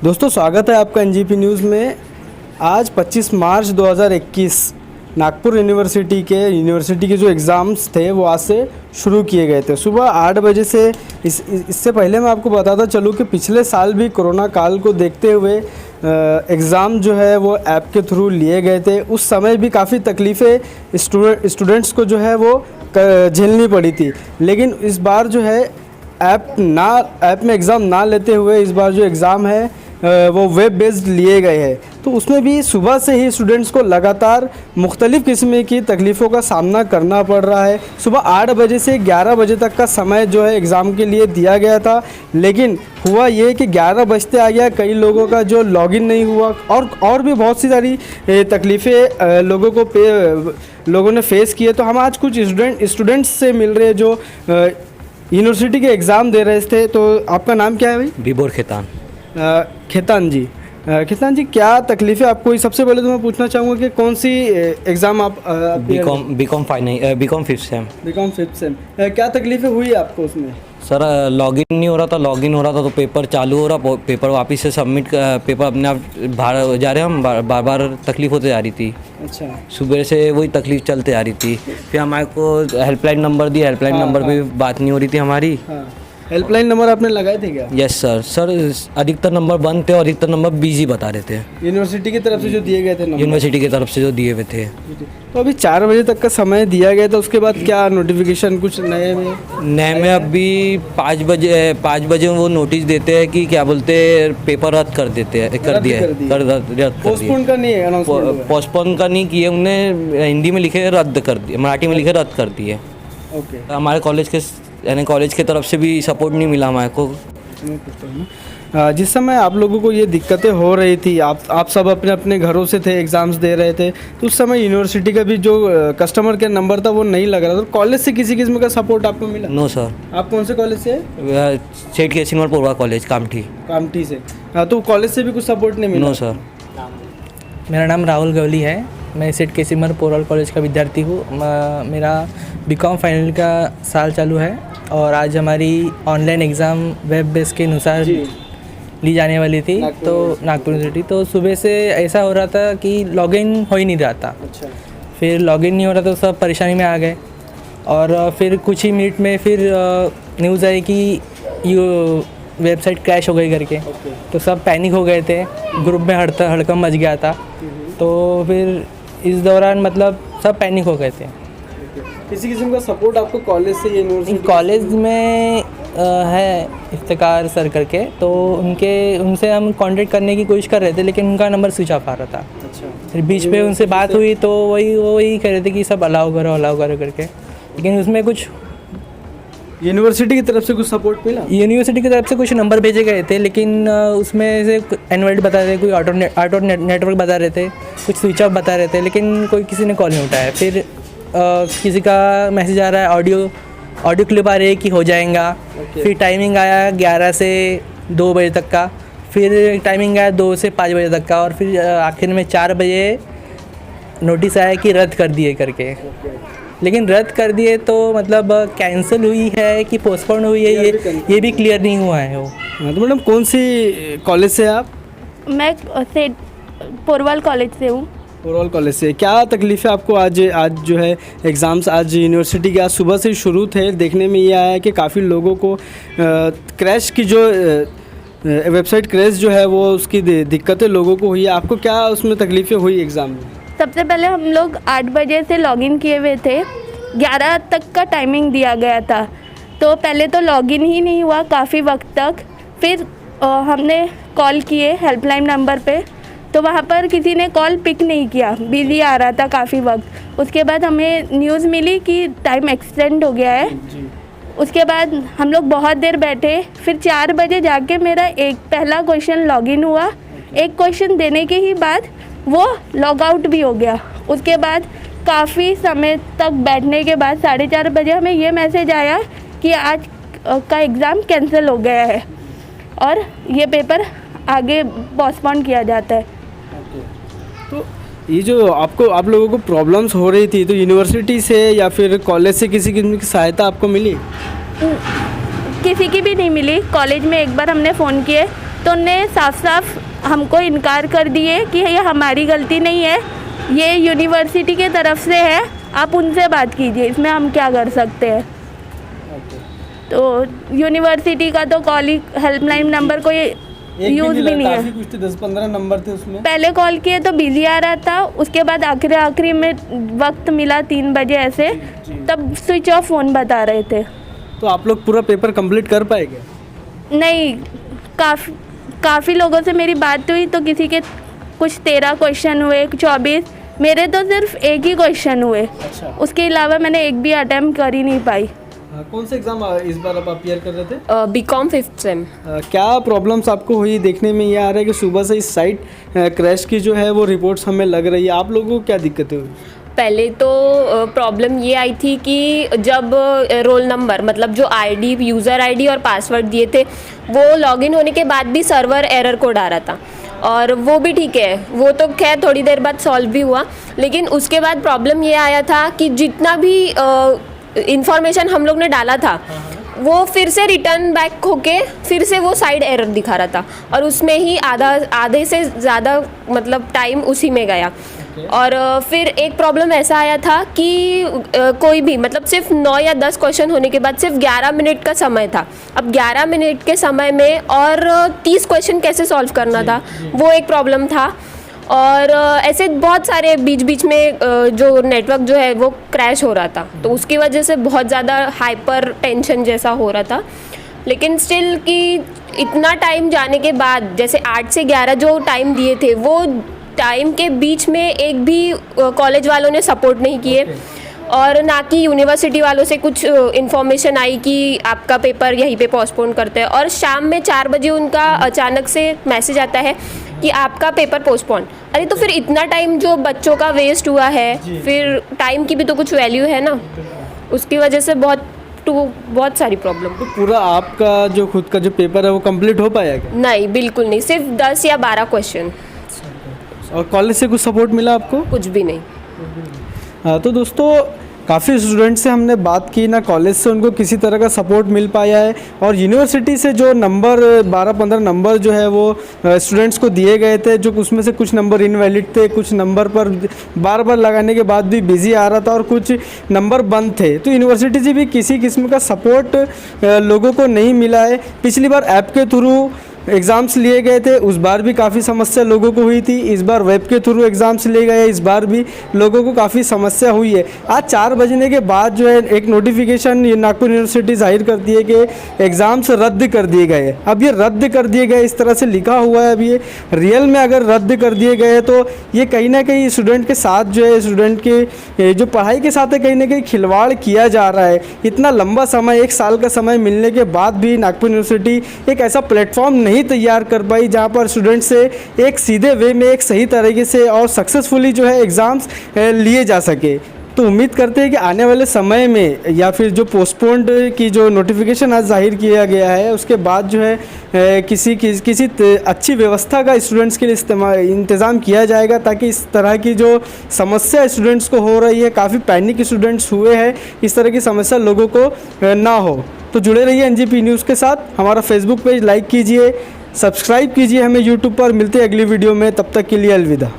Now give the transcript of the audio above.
दोस्तों स्वागत है आपका एनजीपी न्यूज़ में। आज 25 मार्च 2021 नागपुर यूनिवर्सिटी के जो एग्ज़ाम्स थे वो आज से शुरू किए गए थे सुबह 8 बजे से। इससे पहले मैं आपको बताता चलूँ कि पिछले साल भी कोरोना काल को देखते हुए एग्ज़ाम जो है वो ऐप के थ्रू लिए गए थे। उस समय भी काफ़ी तकलीफ़ें स्टूडेंट्स को जो है वो झेलनी पड़ी थी, लेकिन इस बार जो है ऐप में एग्ज़ाम ना लेते हुए इस बार जो एग्ज़ाम है वो वेब बेस्ड लिए गए हैं। तो उसमें भी सुबह से ही स्टूडेंट्स को लगातार मुख्तलिफ़ किस्म की तकलीफ़ों का सामना करना पड़ रहा है। सुबह 8 बजे से 11 बजे तक का समय जो है एग्ज़ाम के लिए दिया गया था, लेकिन हुआ ये कि 11 बजते आ गया, कई लोगों का जो लॉगिन नहीं हुआ और भी बहुत सी सारी तकलीफ़ें लोगों ने फेस किए। तो हम आज कुछ स्टूडेंट्स से मिल रहे हैं जो यूनिवर्सिटी के एग्ज़ाम दे रहे थे। तो आपका नाम क्या है भाई? बिबोर खेतान। खेतान जी, क्या तकलीफ़ें आपको? सबसे पहले तो मैं पूछना चाहूँगा कि कौन सी एग्ज़ाम आप BCom fifth sem. BCom fifth sem. क्या तकलीफ़ें हुई आपको उसमें? सर लॉगिन नहीं हो रहा था, तो पेपर चालू हो रहा, पेपर वापस से सबमिट, पेपर अपने आप बाहर जा रहे, हम बार बार तकलीफ़ होते जा रही थी। अच्छा। सुबह से वही तकलीफ़ चलते आ रही थी। फिर हमारे को हेल्पलाइन नंबर दिया, हेल्पलाइन नंबर पे बात नहीं हो रही थी हमारी। हेल्पलाइन नंबर आपने लगाए थे क्या? यस सर अधिकतर नंबर बंद थे और अधिकतर नंबर बिजी बता रहे थे। यूनिवर्सिटी की तरफ से जो दिए गए थे नंबर? यूनिवर्सिटी की तरफ से जो दिए हुए थे। तो अभी 4 बजे तक का समय दिया गया था, उसके बाद क्या नोटिफिकेशन कुछ नए में? अभी 5 बजे वो नोटिस देते हैं कि क्या बोलते हैं, पेपर रद्द कर देते हैं, कर दिया है। पोस्टपोन का नहीं है, पोस्टपोन का नहीं किए, उन्हें हिंदी में लिखे रद्द कर दिए, मराठी में लिखे रद्द कर दिए। ओके। हमारे कॉलेज के तरफ से भी सपोर्ट नहीं मिला हमारे को। जिस समय आप लोगों को ये दिक्कतें हो रही थी, आप सब अपने अपने घरों से थे, एग्ज़ाम्स दे रहे थे, तो उस समय यूनिवर्सिटी का भी जो कस्टमर केयर नंबर था वो नहीं लग रहा था। तो कॉलेज से किसी किस्म का सपोर्ट आपको मिला? No sir. आप कौन से कॉलेज से? सेठ केसिंगवर पोरवा कॉलेज कामठी से। तो कॉलेज से भी कुछ सपोर्ट नहीं मिला? No sir. मेरा नाम राहुल गवली है, मैं सेठ केसिंगवर पोरवा कॉलेज का विद्यार्थी हूँ। मेरा बीकॉम फाइनल का साल चालू है और आज हमारी ऑनलाइन एग्ज़ाम वेब बेस के अनुसार ली जाने वाली थी। तो नागपुर यूनिवर्सिटी तो सुबह से ऐसा हो रहा था कि लॉगिन हो ही नहीं रहा था। अच्छा। फिर लॉगिन नहीं हो रहा तो सब परेशानी में आ गए और फिर कुछ ही मिनट में फिर न्यूज़ आई कि ये वेबसाइट क्रैश हो गई करके। तो सब पैनिक हो गए थे, ग्रुप में हड़कंप मच गया था। तो फिर इस दौरान मतलब सब पैनिक हो गए थे। किसी किस्म का सपोर्ट आपको कॉलेज से? यूनिवर्सिटी कॉलेज में है इफ्तिकार सर करके, तो उनसे हम कांटेक्ट करने की कोशिश कर रहे थे, लेकिन उनका नंबर स्विच ऑफ आ रहा था। अच्छा। फिर बीच में उनसे बात हुई तो वही कह रहे थे कि सब अलाउ करो करके, लेकिन उसमें कुछ यूनिवर्सिटी की तरफ से कुछ सपोर्ट मिला? यूनिवर्सिटी की तरफ से कुछ नंबर भेजे गए थे, लेकिन उसमें से एनवाइड बता रहे थे, कोई ऑटो नेटवर्क बता रहे थे, कुछ स्विच ऑफ बता रहे थे, लेकिन किसी ने कॉल नहीं उठाया। फिर किसी का मैसेज आ रहा है, ऑडियो क्लिप आ रही है कि हो जाएगा। फिर टाइमिंग आया 11 से 2 बजे तक का, फिर टाइमिंग आया 2 से 5 बजे तक का, और फिर आखिर में 4 बजे नोटिस आया कि रद्द कर दिए करके। लेकिन रद्द कर दिए तो मतलब कैंसिल हुई है कि पोस्टपोन हुई है ये भी क्लियर नहीं हुआ है वो। तो मैडम कौन सी कॉलेज से आप? मैं सेठ पोरवाल कॉलेज से हूँ। पोरवाल कॉलेज से। क्या तकलीफ़ें आपको आज जो है एग्ज़ाम्स आज यूनिवर्सिटी के आज सुबह से शुरू थे, देखने में ये आया कि काफ़ी लोगों को क्रैश की जो वेबसाइट क्रैश जो है वो उसकी दिक्कतें लोगों को हुई है। आपको क्या उसमें तकलीफ़ें हुई एग्ज़ाम में? सबसे पहले हम लोग 8 बजे से लॉगिन किए हुए थे, 11 तक का टाइमिंग दिया गया था। तो पहले तो लॉगिन ही नहीं हुआ काफ़ी वक्त तक। फिर हमने कॉल किए हेल्पलाइन नंबर पे, तो वहाँ पर किसी ने कॉल पिक नहीं किया, बिजी आ रहा था काफ़ी वक्त। उसके बाद हमें न्यूज़ मिली कि टाइम एक्सटेंड हो गया है। उसके बाद हम लोग बहुत देर बैठे, फिर 4 बजे जाके मेरा एक पहला क्वेश्चन लॉगिन हुआ। एक क्वेश्चन देने के ही बाद वो लॉग आउट भी हो गया। उसके बाद काफ़ी समय तक बैठने के बाद 4:30 बजे हमें ये मैसेज आया कि आज का एग्ज़ाम कैंसिल हो गया है और ये पेपर आगे पोस्टपोन किया जाता है। तो ये जो आप लोगों को प्रॉब्लम्स हो रही थी, तो यूनिवर्सिटी से या फिर कॉलेज से किसी किस्म की सहायता आपको मिली? किसी की भी नहीं मिली। कॉलेज में एक बार हमने फ़ोन किए तो उनने साफ साफ हमको इनकार कर दिए कि ये हमारी गलती नहीं है, ये यूनिवर्सिटी के तरफ से है, आप उनसे बात कीजिए, इसमें हम क्या कर सकते हैं। तो यूनिवर्सिटी का तो कॉल ही हेल्पलाइन नंबर कोई यूज़ भी नहीं है। कुछ 10-15 नंबर थे उसमें। पहले कॉल किए तो बिजी आ रहा था, उसके बाद आखिरी में वक्त मिला 3 बजे ऐसे, तब स्विच ऑफ फ़ोन बता रहे थे। तो आप लोग पूरा पेपर कंप्लीट कर पाएंगे? नहीं, काफ़ी लोगों से मेरी बात हुई तो किसी के कुछ 13 क्वेश्चन हुए, 24, मेरे तो सिर्फ एक ही क्वेश्चन हुए। अच्छा। उसके अलावा मैंने एक भी अटेम्प्ट कर ही नहीं पाई। कौन से एग्ज़ाम इस बार आप अपियर कर रहे थे? BCom 5th same. क्या प्रॉब्लम्स आपको हुई? देखने में ये आ रहा है कि सुबह से इस साइट क्रैश की जो है वो रिपोर्ट्स हमें लग रही है, आप लोगों को क्या दिक्कतें हुई? पहले तो प्रॉब्लम ये आई थी कि जब रोल नंबर मतलब जो आईडी, यूज़र आईडी और पासवर्ड दिए थे, वो लॉगिन होने के बाद भी सर्वर एरर कोड आ रहा था, और वो भी ठीक है, वो तो खैर थोड़ी देर बाद सॉल्व भी हुआ। लेकिन उसके बाद प्रॉब्लम ये आया था कि जितना भी इंफॉर्मेशन हम लोग ने डाला था वो फिर से रिटर्न बैक होके फिर से वो साइड एरर दिखा रहा था, और उसमें ही आधे से ज़्यादा मतलब टाइम उसी में गया। और फिर एक प्रॉब्लम ऐसा आया था कि कोई भी मतलब सिर्फ 9 या 10 क्वेश्चन होने के बाद सिर्फ 11 मिनट का समय था। अब 11 मिनट के समय में और 30 क्वेश्चन कैसे सॉल्व करना था, वो एक प्रॉब्लम था। और ऐसे बहुत सारे बीच में जो नेटवर्क जो है वो क्रैश हो रहा था, तो उसकी वजह से बहुत ज़्यादा हाइपर टेंशन जैसा हो रहा था। लेकिन स्टिल कि इतना टाइम जाने के बाद, जैसे 8 से 11 जो टाइम दिए थे, वो टाइम के बीच में एक भी कॉलेज वालों ने सपोर्ट नहीं किए, और ना कि यूनिवर्सिटी वालों से कुछ इन्फॉर्मेशन आई कि आपका पेपर यहीं पे पोस्टपोन करते हैं। और शाम में 4 बजे उनका अचानक से मैसेज आता है कि आपका पेपर पोस्टपोन। अरे तो फिर इतना टाइम जो बच्चों का वेस्ट हुआ है, फिर टाइम की भी तो कुछ वैल्यू है ना, उसकी वजह से बहुत सारी प्रॉब्लम। तो पूरा आपका जो खुद का जो पेपर है वो कंप्लीट हो पाया क्या? नहीं, बिल्कुल नहीं, सिर्फ 10 या 12 क्वेश्चन। और कॉलेज से कुछ सपोर्ट मिला आपको? कुछ भी नहीं। तो दोस्तों, काफ़ी स्टूडेंट से हमने बात की, ना कॉलेज से उनको किसी तरह का सपोर्ट मिल पाया है, और यूनिवर्सिटी से जो नंबर 12-15 नंबर जो है वो स्टूडेंट्स को दिए गए थे, जो उसमें से कुछ नंबर इनवैलिड थे, कुछ नंबर पर बार बार लगाने के बाद भी बिजी आ रहा था, और कुछ नंबर बंद थे। तो यूनिवर्सिटी से भी किसी किस्म का सपोर्ट लोगों को नहीं मिला है। पिछली बार ऐप के थ्रू एग्ज़ाम्स लिए गए थे, उस बार भी काफ़ी समस्या लोगों को हुई थी। इस बार वेब के थ्रू एग्ज़ाम्स लिए गए, इस बार भी लोगों को काफ़ी समस्या हुई है। आज 4 बजने के बाद जो है एक नोटिफिकेशन नागपुर यूनिवर्सिटी जाहिर करती है कि एग्ज़ाम्स रद्द कर दिए गए। अब ये रद्द कर दिए गए इस तरह से लिखा हुआ है। अब ये रियल में अगर रद्द कर दिए गए तो ये कहीं ना कहीं स्टूडेंट के साथ जो है, स्टूडेंट के जो पढ़ाई के साथ है, कहीं ना कहीं खिलवाड़ किया जा रहा है। इतना लंबा समय, 1 साल का समय मिलने के बाद भी नागपुर यूनिवर्सिटी एक ऐसा प्लेटफॉर्म नहीं तैयार कर पाई जहां पर स्टूडेंट से एक सीधे वे में, एक सही तरीके से और सक्सेसफुली जो है एग्ज़ाम्स लिए जा सके। तो उम्मीद करते हैं कि आने वाले समय में, या फिर जो पोस्टपोन्ड की जो नोटिफिकेशन आज जाहिर किया गया है, उसके बाद जो है किसी अच्छी व्यवस्था का स्टूडेंट्स के लिए इंतज़ाम किया जाएगा, ताकि इस तरह की जो समस्या स्टूडेंट्स को हो रही है, काफ़ी पैनिक स्टूडेंट्स हुए हैं, इस तरह की समस्या लोगों को ना हो। तो जुड़े रहिए एनजीपी न्यूज़ के साथ। हमारा फेसबुक पेज लाइक कीजिए, सब्सक्राइब कीजिए हमें यूट्यूब पर। मिलते हैं अगली वीडियो में, तब तक के लिए अलविदा।